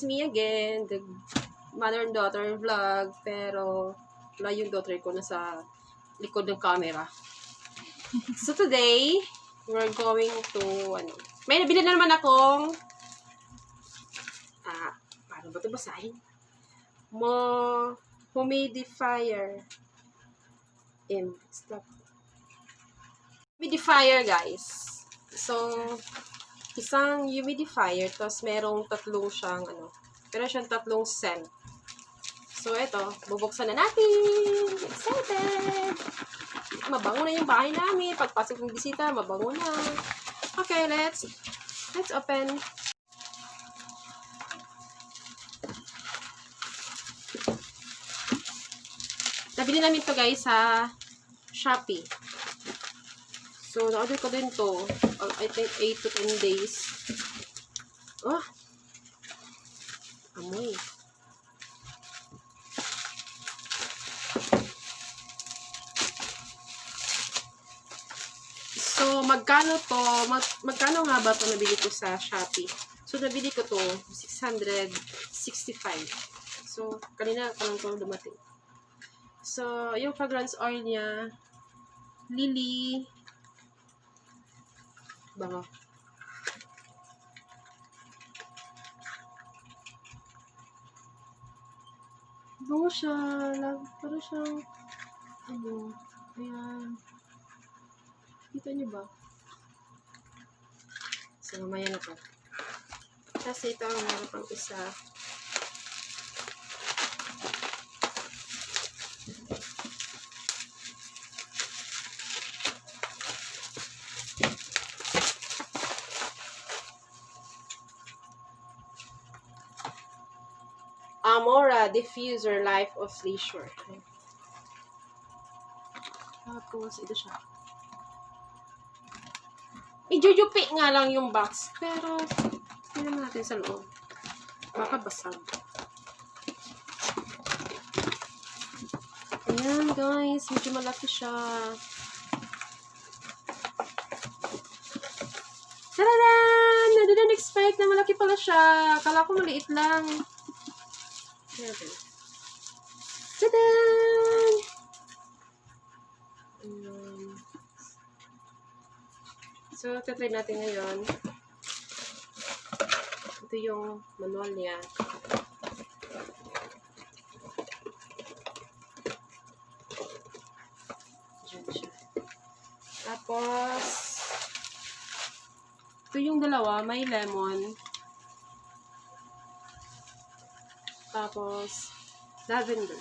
It's me again, the mother and daughter vlog, pero wala yung daughter ko nasa likod ng camera. So today, we're going to, may nabili na naman akong, paano ba ito basahin? Humidifier. Stop. Humidifier, guys. So, isang humidifier, tapos merong tatlong siyang, meron siyang tatlong scent. So, ito, bubuksan na natin! Excited! Mabango na yung bahay namin. Pagpasok ng bisita, mabango na. Okay, let's open. Nabili namin to guys sa Shoppe. So, na-order ko din to. I think 8 to 10 days. Oh! Amoy. So, magkano to? Magkano nga ba to nabili ko sa Shoppe? So, nabili ko to 665. So, kanina ko lang to dumating. So, yung fragrance oil niya, Lily. Bango. Bango siya. Parang siyang, ayan. Kita niyo ba? So, mamaya na to. Kasi ito, meron pang isa. AROMA DIFFUSER Life of Leisure. Tapos, ito siya. Ijujupi nga lang yung box. Pero, tingnan natin sa loob. Baka basag. Ayan, guys. Medyo malaki siya. Tararan! I didn't expect na malaki pala siya. Akala ko maliit lang. Tadaan! So, tatry natin ngayon. Ito yung manual niya. Diyan siya. Tapos, ito yung dalawa. May lemon. Tapos, lavender.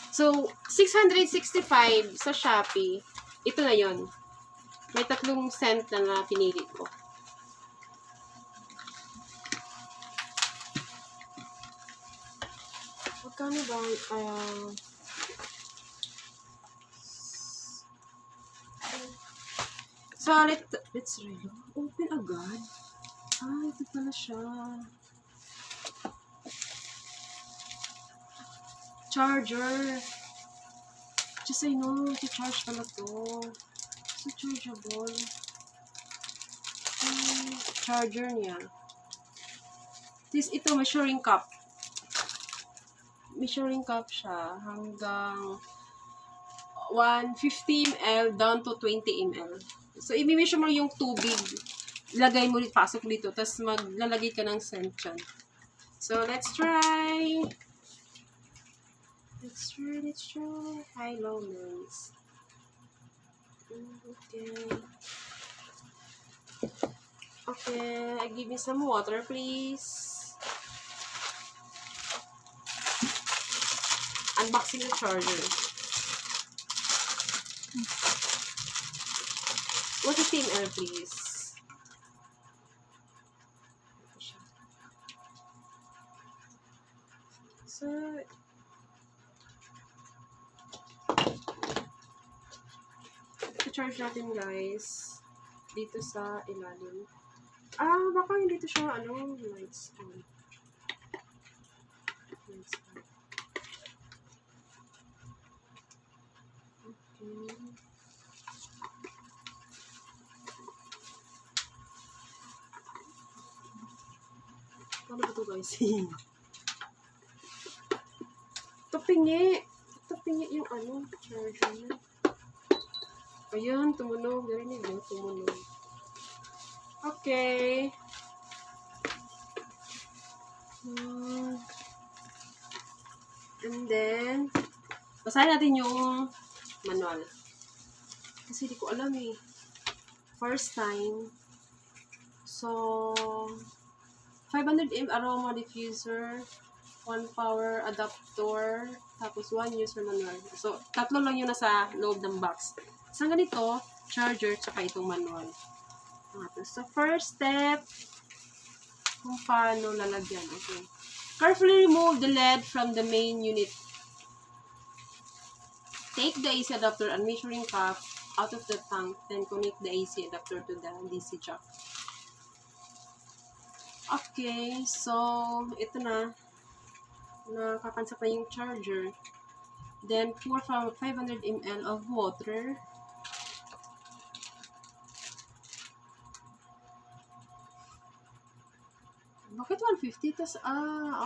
So, 665 sa Shoppe. Ito na yon. May tatlong scent na pinili ko. Magkano ba? So, let's read. Open agad. Ito pala siya. Charger. Just I know, i-charge pala to. So, chargeable. Charger niya. Ito, measuring cup. Measuring cup siya. Hanggang 150 ml down to 20 ml. So, i-measure mo yung tubig. Lagay mo, pasok dito. Tapos, maglalagay ka ng scent dyan. So, let's try. Let's try. High-low nails. Okay, give me some water, please. Unboxing the charger. 150 ml, please. So, charge natin guys dito sa ilalim. Baka hindi ito siya lights on. Lights on. Okay. Ano ba ito guys? Tapingi. Tapingi yung ano, charger na. Ayan, tumunog. Narinig mo, tumunog. Okay. And then, basahin natin yung manual. Kasi di ko alam eh. First time. So, 500 ml AROMA diffuser, 1 power adapter, tapos 1 user manual. So, tatlo lang yun nasa loob ng box. Isang ganito, charger, tsaka itong manual. So, first step, kung paano lalagyan. Okay. Carefully remove the lead from the main unit. Take the AC adapter and measuring cup out of the tank, then connect the AC adapter to the DC jack. Okay, so ito na. Nakakansak na yung charger. Then pour 500 ml of water. Bakit 150? Tas,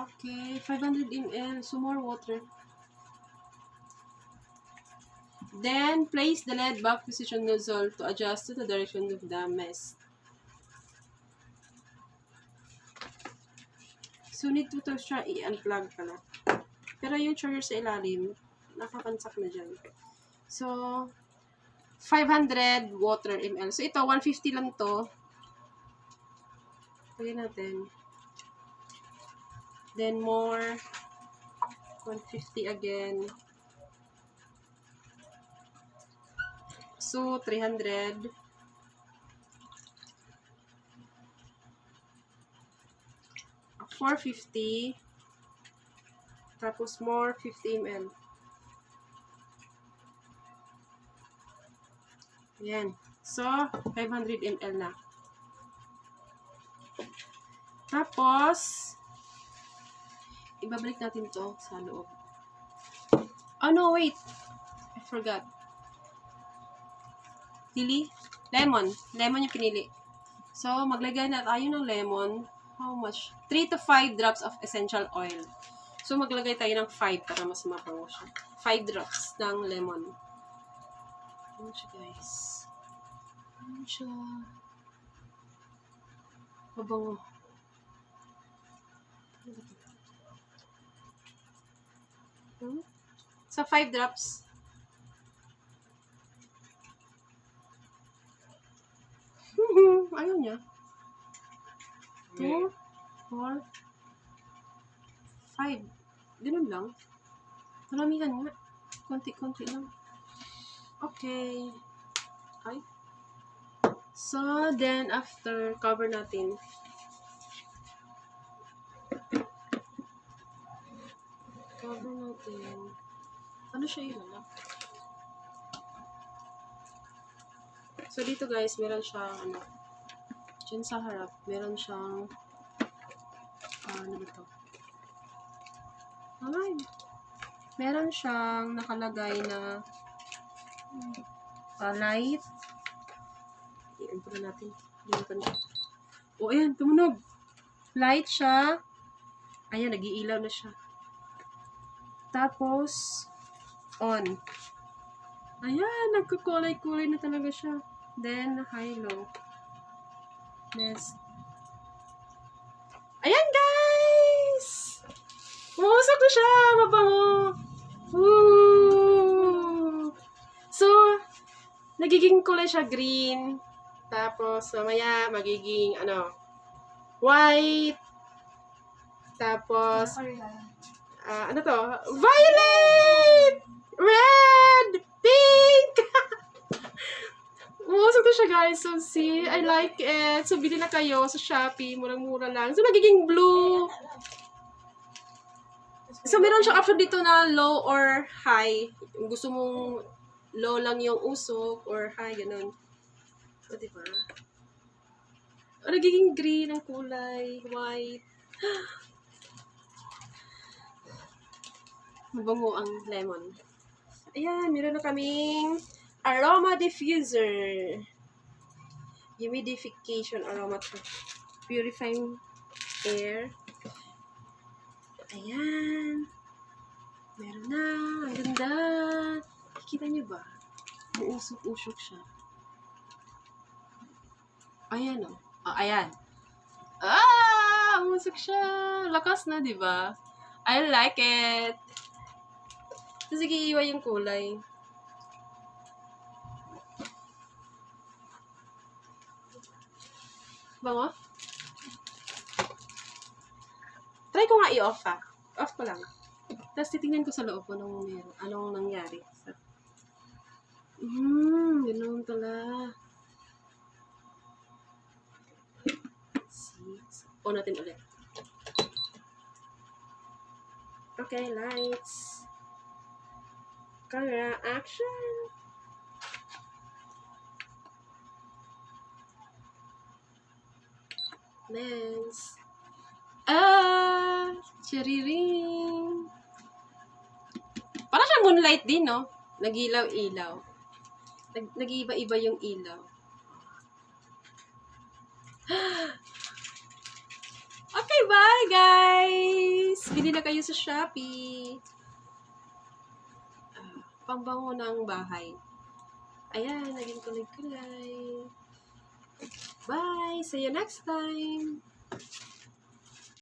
okay. 500 ml. So more water. Then, place the lead back position nozzle to adjust to the direction of the mist. So, need to siya i-unplug pala. Pero yung charger sa ilalim, nakakansak na dyan. So, 500 water ml. So, ito, 150 lang to. Pagyan natin. Then, more. 150 again. So, 300. $450. Tapos more 50 ml. Ayan. So, 500 ml na. Tapos, ibabalik natin to sa loob. Oh no, wait. I forgot. Pili? Lemon. Lemon yung pinili. So, maglagay na tayo ng lemon. How much? 3 to 5 drops of essential oil. So, maglagay tayo ng 5 para mas mabango siya. 5 drops ng lemon. Ano siya, guys? Ano siya? Mabango. So, 5 drops. Ayaw niya. 2, 4, 5. Ganun lang. Maramihan nga. Konti-konti lang. Okay. Okay. So, then, after, cover natin. Cover natin. Ano siya yun? So, dito guys, meron siyang, ano, dyan sa harap, meron siyang, ano ba ito? Ay, meron siyang nakalagay na light. I-enter natin. O, ayan, tumunog. Light siya. Ayan, nag-iilaw na siya. Tapos, on. Ayan, nagkukulay-kulay na talaga siya. Then, high-low. Next. Ayan, guys! Mausok na siya! Mabango! Woo! So, nagiging kulay siya green. Tapos, mamaya, magiging, white. Tapos, ano to? Violet! Red! Pink! Mausok na siya, guys. So, see? I like it. So, bili na kayo sa Shoppe. Murang-mura lang. So, nagiging blue. So, meron siyang option dito na low or high. Kung gusto mong low lang yung usok or high, ganun. So, diba? O, nagiging green ang kulay. White. Mabango ang lemon. Ayan, meron na kaming AROMA diffuser. Humidification aroma to purifying air. Ayan. Meron na. Ang ganda. Kikita niyo ba? Uusok-usok siya. Ayan o. Oh, ayan. Umusok siya. Lakas na, di ba? I like it. Sige, iiwa yung kulay. Bango? Try ko nga i-off Off ko lang. Tapos titingnan ko sa loob ko anong nangyari. Ganoon pala. On natin ulit. Okay, lights. Camera, action. Lens. Chiriring. Parang siya moonlight din, no? Nag-ilaw-ilaw. Nag-iiba-iba yung ilaw. Okay, bye guys! Bili na kayo sa Shopee. Pambango ng bahay. Ayan, naging kulay-kulay. Bye! See you next time!